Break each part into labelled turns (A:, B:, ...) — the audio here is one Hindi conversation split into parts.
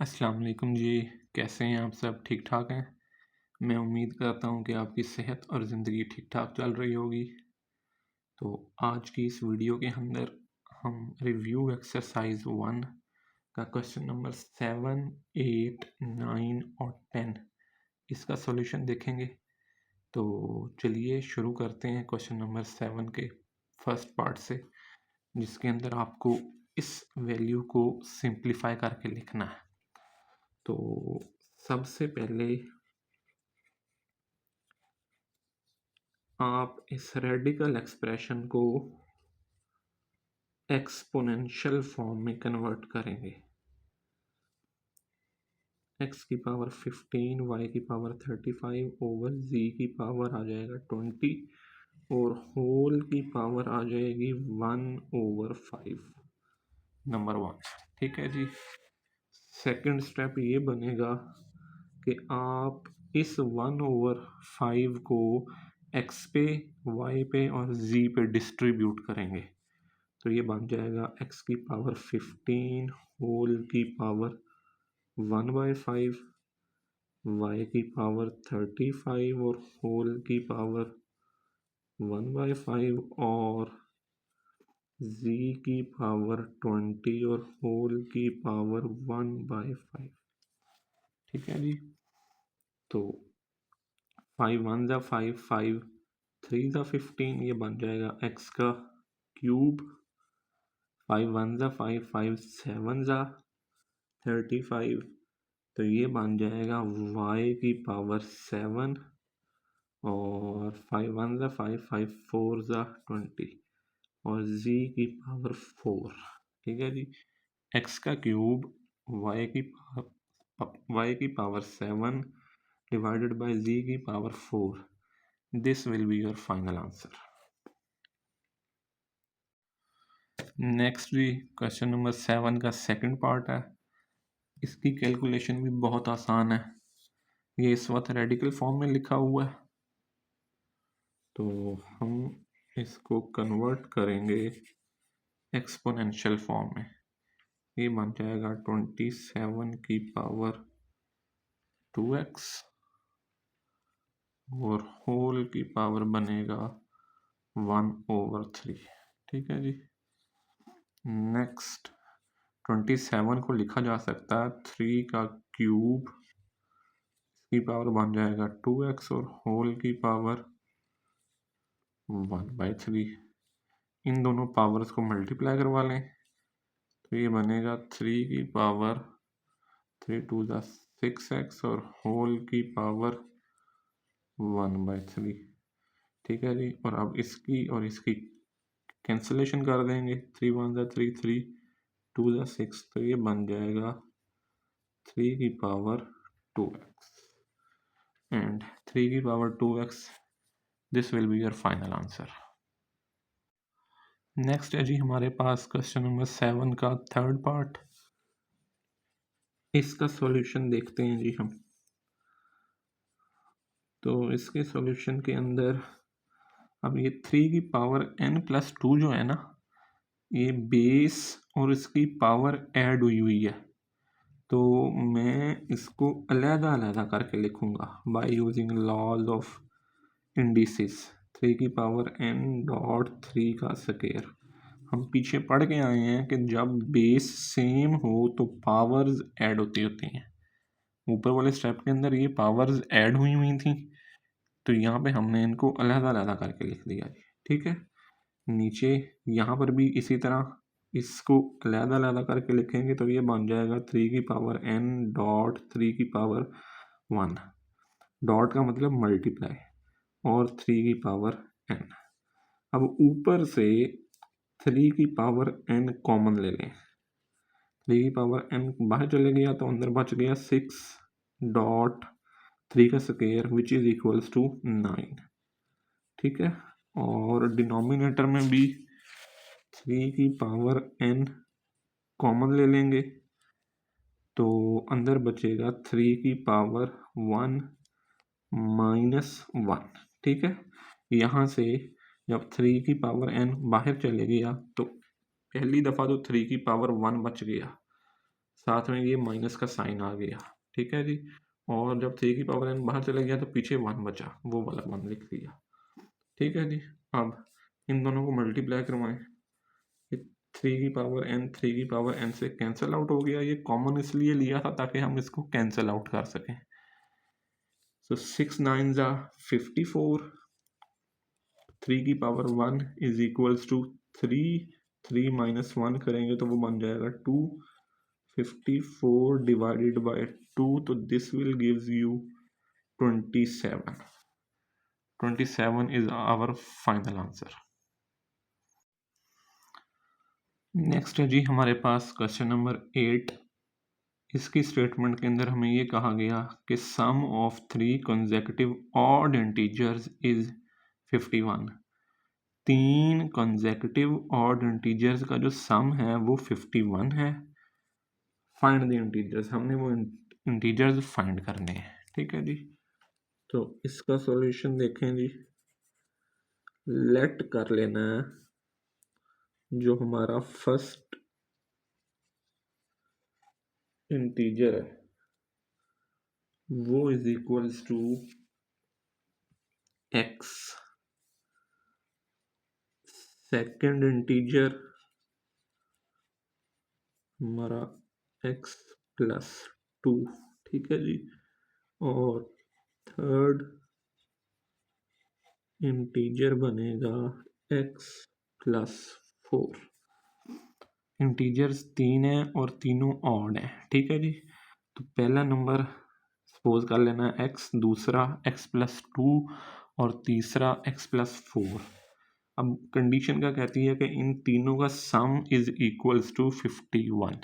A: अस्सलाम वालेकुम जी। कैसे हैं आप सब? ठीक ठाक हैं? मैं उम्मीद करता हूँ कि आपकी सेहत और ज़िंदगी ठीक ठाक चल रही होगी। तो आज की इस वीडियो के अंदर हम रिव्यू एक्सरसाइज 1 का क्वेश्चन नंबर 7, 8, 9 और 10 इसका सॉल्यूशन देखेंगे। तो चलिए शुरू करते हैं क्वेश्चन नंबर 7 के फर्स्ट पार्ट से, जिसके अंदर आपको इस वैल्यू को सिंप्लीफाई करके लिखना है। तो सबसे पहले आप इस रेडिकल एक्सप्रेशन को एक्सपोनेंशियल फॉर्म में कन्वर्ट करेंगे। x की पावर 15, y की पावर 35 ओवर z की पावर आ जाएगा 20 और होल की पावर आ जाएगी 1/5 नंबर 1। ठीक है जी। सेकंड स्टेप ये बनेगा कि आप इस 1/5 को x पे, y पे और z पे डिस्ट्रीब्यूट करेंगे। तो ये बन जाएगा x की पावर 15 होल की पावर 1/5, y की पावर 35 और होल की पावर 1/5 और z की पावर 20 और होल की पावर 1/5। ठीक है जी। तो 5 1 जा 5, 5 3 जा 15, ये बन जाएगा x का क्यूब। 5 1 जा 5, 5 7 जा 35, तो ये बन जाएगा y की पावर 7 और 5 1 जा 5, 5 4 जा 20 और z की पावर 4। ठीक है जी। x का क्यूब y की पावर 7 divided by z की power 4। This will be your final answer. Next जी, क्वेश्चन नंबर 7 का सेकंड पार्ट है। इसकी कैलकुलेशन भी बहुत आसान है। ये इस वक्त रेडिकल फॉर्म में लिखा हुआ है, तो हम इसको कन्वर्ट करेंगे एक्सपोनेंशियल फॉर्म में। ये बन जाएगा 27 की पावर 2x और होल की पावर बनेगा 1/3। ठीक है जी। नेक्स्ट 27 को लिखा जा सकता है 3 का क्यूब, इसकी पावर बन जाएगा 2x और होल की पावर 1/3। इन दोनों पावर्स को मल्टीप्लाई करवा लें तो ये बनेगा 3 की पावर 3 2 ज़ा 6x और होल की पावर 1/3। ठीक है जी। और अब इसकी और इसकी कैंसिलेशन कर देंगे। 3 1 ज़ा 3, 3 2 ज़ा 6, तो ये बन जाएगा 3 की पावर 2x एंड 3 की power 2x। This will be your final answer. Next है जी हमारे पास क्वेश्चन नंबर 7 का थर्ड पार्ट। इसका सॉल्यूशन देखते हैं जी हम। तो इसके सॉल्यूशन के अंदर अब ये 3 की पावर n+2 जो है ना, ये बेस और इसकी पावर ऐड हुई है, तो मैं इसको अलग-अलग करके लिखूंगा by using laws of indices. 3 की पावर n.3 का स्क्वायर। हम पीछे पढ़ के आए हैं कि जब बेस सेम हो तो पावर्स ऐड होती हैं। ऊपर वाले स्टेप के अंदर ये पावर्स ऐड हुई थी, तो यहाँ पे हमने इनको अलग-अलग करके लिख दिया जी। ठीक है। नीचे यहाँ पर भी इसी तरह इसको अलग-अलग करके लिखेंगे तो ये बन जाएगा 3 की पावर n.3 की पावर 1। डॉट का मतलब मल्टीप्लाई और 3 की पावर n। अब ऊपर से 3 की पावर n कॉमन ले लें। 3 की पावर n बाहर चले गया तो अंदर बच गया 6.3 का square which is equals to 9। ठीक है। और डिनोमिनेटर में भी 3 की पावर n कॉमन ले लेंगे तो अंदर बचेगा 3 की पावर 1 - 1। ठीक है। यहाँ से जब 3 की पावर n बाहर चले गया तो पहली दफ़ा तो 3 की पावर 1 बच गया, साथ में ये माइनस का साइन आ गया, ठीक है जी। और जब 3 की पावर n बाहर चला गया तो पीछे 1 बचा, वो वाला 1 लिख दिया, ठीक है जी। अब इन दोनों को मल्टीप्लाई करवाएं, 3 की पावर n 3 की पावर n से कैंसिल आउट हो गया। ये कॉमन इसलिए लिया था ताकि हम इसको कैंसिल आउट कर सकें। सो 6 9 जा 54, 3 की power 1 is equals to 3 minus 1 करेंगे तो वो बन जाएगा 2, 54 डिवाइडेड बाय 2, तो this will gives you 27। 27 is our final answer. Next है जी हमारे पास क्वेश्चन नंबर 8। इसकी स्टेटमेंट के अंदर हमें ये कहा गया कि sum of 3 consecutive odd integers is 51। 3 consecutive odd integers का जो सम है वो 51 है। फाइंड द इंटीजर्स, हमने वो इंटीजर्स फाइंड करने हैं, ठीक है जी। तो इसका सॉल्यूशन देखें जी, लेट कर लेना है जो हमारा फर्स्ट इंटीजर है वो is equals to x, second integer हमारा x प्लस 2, ठीक है जी। और थर्ड इंटीजर बनेगा x प्लस 4। इंटीजर्स 3 है और तीनों ऑड है, ठीक है जी। तो पहला नंबर सपोज कर लेना है x, दूसरा x प्लस 2 और तीसरा x प्लस 4। अब कंडीशन क्या कहती है कि इन तीनों का सम इज इक्वल्स टू 51।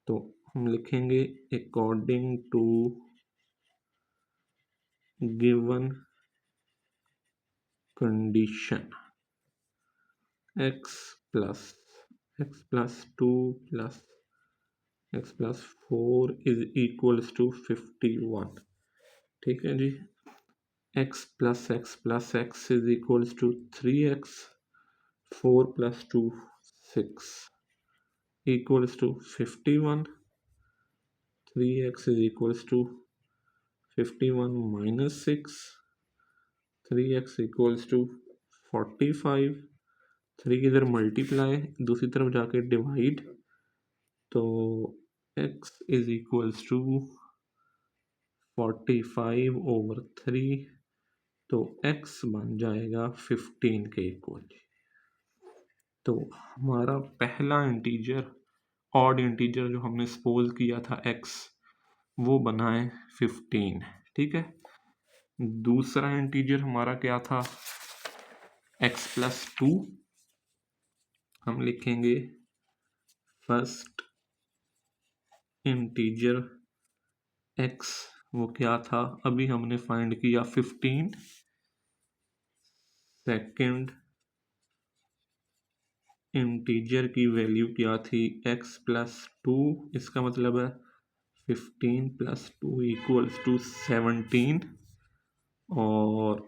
A: तो हम लिखेंगे according to given condition x plus 2 plus x plus 4 is equals to 51, ठीक है जी। x plus x is equals to 3x, 4 प्लस 2 6 equals to 51, 3x is equals to 51 minus 6, 3x equals to 45, 3 इधर मल्टीप्लाई दूसरी तरफ जाके डिवाइड, तो x is equals to 45 over 3, तो x बन जाएगा 15 के इक्वल। तो हमारा पहला इंटीजर ऑड इंटीजर जो हमने सपोज किया था x, वो बना है 15, ठीक है। दूसरा इंटीजर हमारा क्या था x प्लस 2, हम लिखेंगे फर्स्ट इंटीजर x, वो क्या था अभी हमने फाइंड किया 15। सेकंड इंटीजर की वैल्यू क्या थी x प्लस 2, इसका मतलब है 15 प्लस 2 इक्वल्स टू 17। और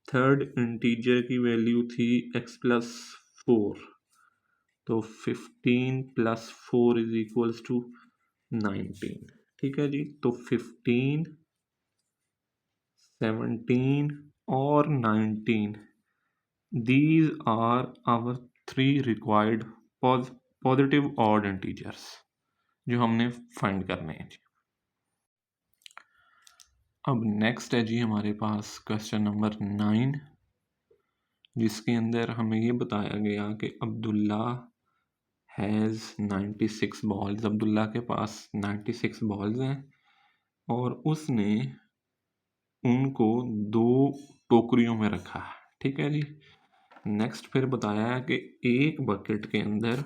A: थर्ड इंटीजर की वैल्यू थी x प्लस 4, तो 15 प्लस 4 इज इक्वल्स टू 19, ठीक है जी। तो 15, 17 और 19, these are our 3 required positive odd integers जो हमने फाइंड करने हैं जी। अब नेक्स्ट है जी हमारे पास क्वेश्चन नंबर 9, जिसके अंदर हमें ये बताया गया कि अब्दुल्ला हैज़ 96 बॉल्स। अब्दुल्ला के पास 96 बॉल्स हैं और उसने उनको 2 टोकरियों में रखा है, ठीक है जी। नेक्स्ट फिर बताया है कि एक बकेट के अंदर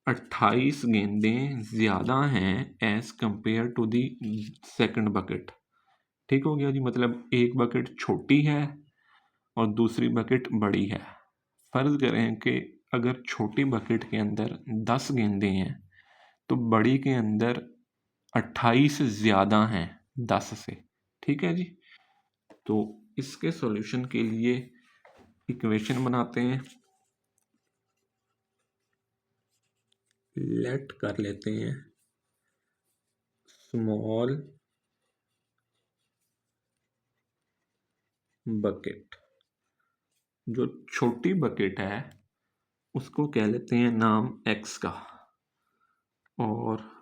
A: 28 गेंदें ज़्यादा हैं as compare to the second bucket, ठीक हो गया जी। मतलब एक बकेट छोटी है और दूसरी बकेट बड़ी है। फ़र्ज़ करें कि अगर छोटी बकेट के अंदर 10 गेंदें हैं तो बड़ी के अंदर 28 ज़्यादा हैं 10 से, ठीक है जी। तो इसके सॉल्यूशन के लिए इक्वेशन बनाते हैं, लेट कर लेते हैं स्मॉल बकेट, जो छोटी बकेट है उसको कह लेते हैं नाम x का, और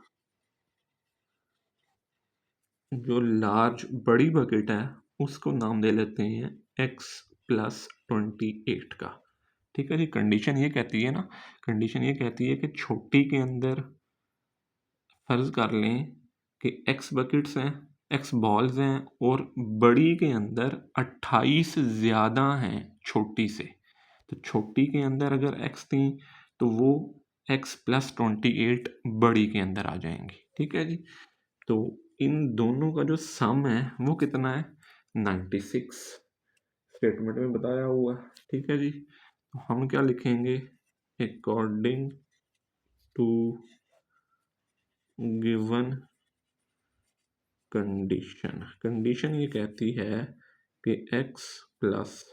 A: जो लार्ज बड़ी बकेट है उसको नाम दे लेते हैं x प्लस 28 का। ठीक है जी। कंडीशन ये कहती है ना, कंडीशन ये कहती है कि छोटी के अंदर फर्ज कर लें कि x बकेट्स हैं, x बॉल्स हैं, और बड़ी के अंदर 28 ज़्यादा हैं छोटी से। तो छोटी के अंदर अगर x थी तो वो x प्लस 28 बड़ी के अंदर आ जाएंगी। ठीक है जी। तो इन दोनों का जो सम है वो कितना है, 96, स्टेटमेंट में बताया हुआ। ठीक है जी। तो हम क्या लिखेंगे, according to given condition. Condition ये कहती है कि x प्लस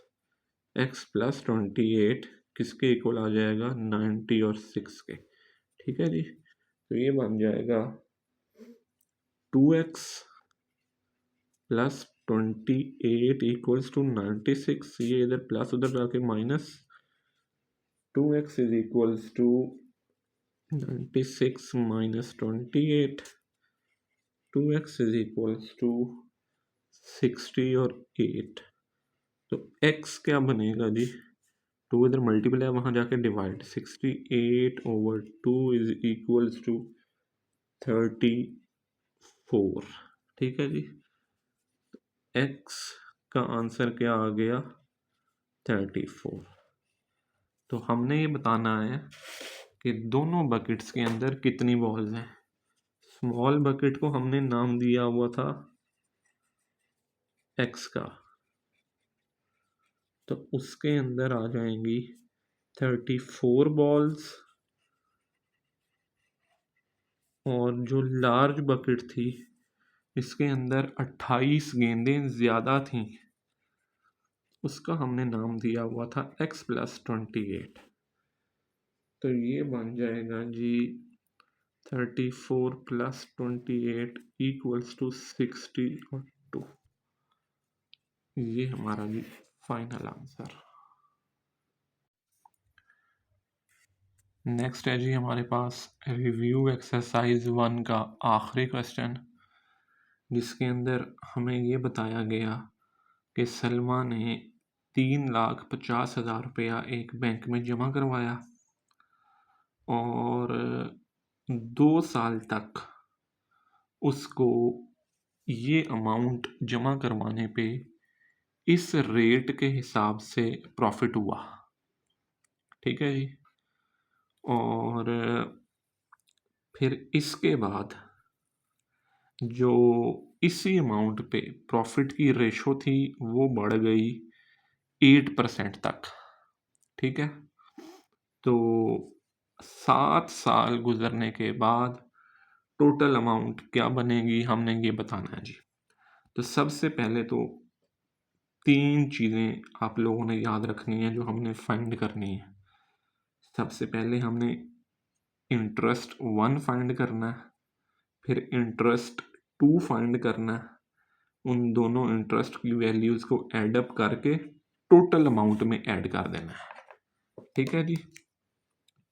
A: 28 किसके इक्वल आ जाएगा, 90 और 6 के। ठीक है जी। तो ये बन जाएगा 2x प्लस 28 इक्वल्स टू 96। ये इधर प्लस उधर जाके minus, 2x is equals to 96 minus 28, 2x is equals to 60 और 8। तो x क्या बनेगा जी, 2 इधर मल्टीपल है, वहाँ जाके divide, 68 over 2 is equals to 34। ठीक है जी। x का आंसर क्या आ गया, 34। तो हमने ये बताना है कि दोनों बकेट्स के अंदर कितनी बॉल्स हैं। स्मॉल बकेट को हमने नाम दिया हुआ था x का, तो उसके अंदर आ जाएंगी 34 बॉल्स, और जो लार्ज बकेट थी इसके अंदर 28 गेंदें ज़्यादा थीं, उसका हमने नाम दिया हुआ था x प्लस 28। तो ये बन जाएगा जी 34 प्लस 28 इक्वल्स टू 60 और 2। ये हमारा जी फाइनल आंसर। नेक्स्ट है जी हमारे पास रिव्यू एक्सरसाइज 1 का आखिरी क्वेश्चन, जिसके अंदर हमें ये बताया गया कि सलमा ने 3,50,000 रुपया एक बैंक में जमा करवाया और 2 साल तक उसको ये अमाउंट जमा करवाने पे इस रेट के हिसाब से प्रॉफिट हुआ। ठीक है जी। और फिर इसके बाद जो इसी अमाउंट पे प्रॉफिट की रेशो थी वो बढ़ गई 8% तक। ठीक है। तो 7 साल गुजरने के बाद टोटल अमाउंट क्या बनेगी, हमने ये बताना है जी। तो सबसे पहले तो 3 चीज़ें आप लोगों ने याद रखनी है जो हमने फाइंड करनी है। सबसे पहले हमने इंटरेस्ट 1 फाइंड करना है, फिर इंटरेस्ट 2 फाइंड करना है, उन दोनों इंटरेस्ट की वैल्यूज़ को ऐड अप करके टोटल अमाउंट में ऐड कर देना है। ठीक है जी।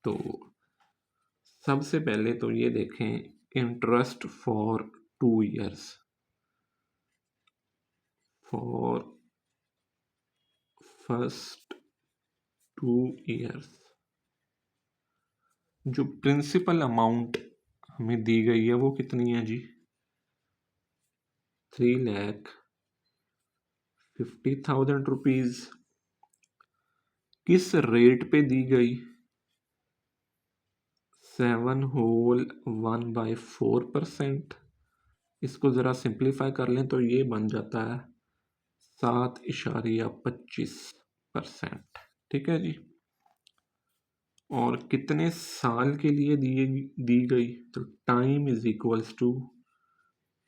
A: तो सबसे पहले तो ये देखें, interest for 2 years, for first 2 years जो प्रिंसिपल अमाउंट हमें दी गई है वो कितनी है जी, 3,50,000 रुपीज़। किस रेट पे दी गई, 7 होल 1/4%। इसको ज़रा सिंप्लीफाई कर लें तो ये बन जाता है 7.25%। ठीक है जी। और कितने साल के लिए दी गई, तो time is equals to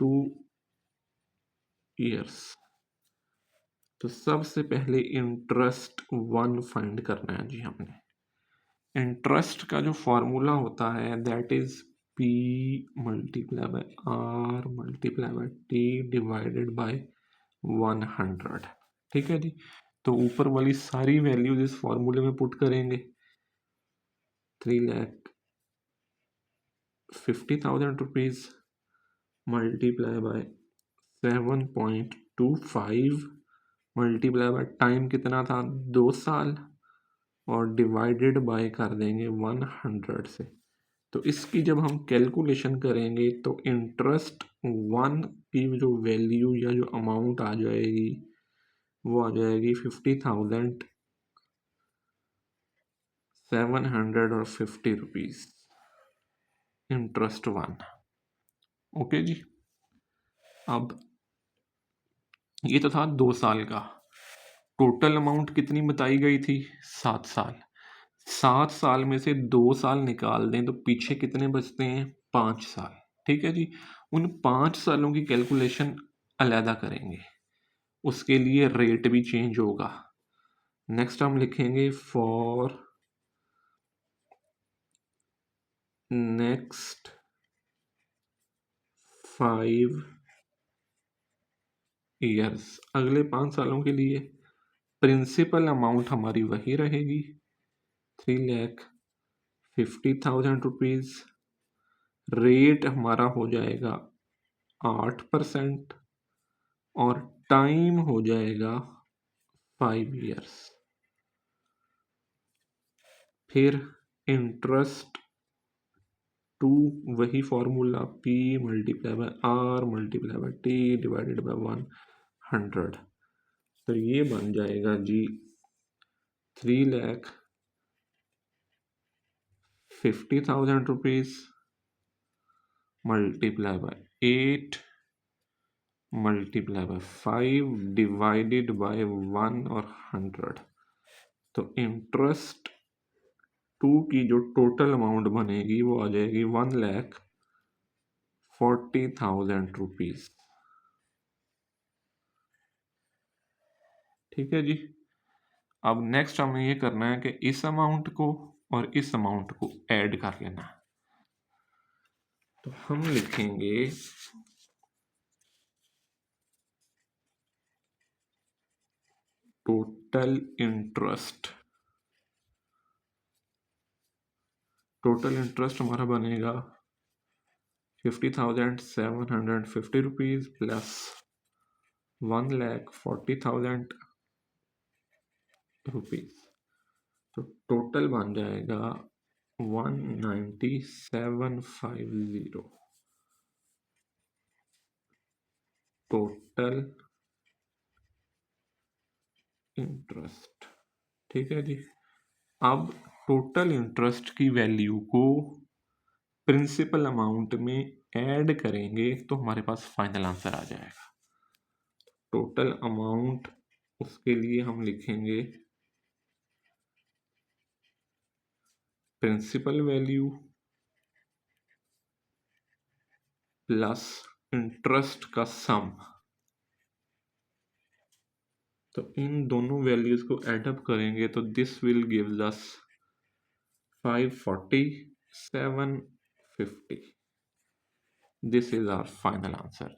A: 2 years. तो सबसे पहले इंटरेस्ट 1 फाइंड करना है जी हमने। इंटरेस्ट का जो फॉर्मूला होता है that is P multiply by R multiply by T divided by 100। ठीक है जी। तो ऊपर वाली सारी वैल्यूज इस फॉर्मूले में पुट करेंगे। 3,50,000 rupees multiply by 7.25 multiply by time कितना था 2 साल और डिवाइडेड बाय कर देंगे 100 से। तो इसकी जब हम कैलकुलेशन करेंगे तो इंटरेस्ट 1 की जो वैल्यू या जो अमाउंट आ जाएगी वो आ जाएगी 50,750 रुपीज इंटरेस्ट 1। ओके जी। अब ये तो था 2 साल का। टोटल अमाउंट कितनी बताई गई थी 7 साल। 7 साल में से 2 साल निकाल दें तो पीछे कितने बचते हैं 5 साल। ठीक है जी। उन 5 सालों की कैलकुलेशन अलहदा करेंगे, उसके लिए रेट भी चेंज होगा। नेक्स्ट हम लिखेंगे फॉर नेक्स्ट 5 ईयर्स, अगले 5 सालों के लिए प्रिंसिपल अमाउंट हमारी वही रहेगी 3,50,000 रुपीज। रेट हमारा हो जाएगा 8% और टाइम हो जाएगा 5 ईयर्स। फिर इंटरेस्ट 2 वही formula P multiply by R multiply by T divided by 100। तो ये बन जाएगा जी 3,50,000 rupees multiply by 8 multiply by 5 divided by 1 और 100। तो इंटरेस्ट 2 की जो टोटल अमाउंट बनेगी वो आ जाएगी 1,40,000 रुपीज। ठीक है जी। अब नेक्स्ट हमें ये करना है कि इस अमाउंट को और इस अमाउंट को ऐड कर लेना है। तो हम लिखेंगे टोटल इंटरेस्ट। टोटल इंटरेस्ट हमारा बनेगा 50,750 रुपीज प्लस 1,40,000 रुपीज। तो टोटल बन जाएगा 19750 टोटल इंटरेस्ट। ठीक है जी। अब टोटल इंटरेस्ट की वैल्यू को प्रिंसिपल अमाउंट में ऐड करेंगे तो हमारे पास फाइनल आंसर आ जाएगा। टोटल अमाउंट, उसके लिए हम लिखेंगे प्रिंसिपल वैल्यू प्लस इंटरेस्ट का सम। तो इन दोनों वैल्यूज को ऐडअप करेंगे तो this will gives us 54750। This is our final answer.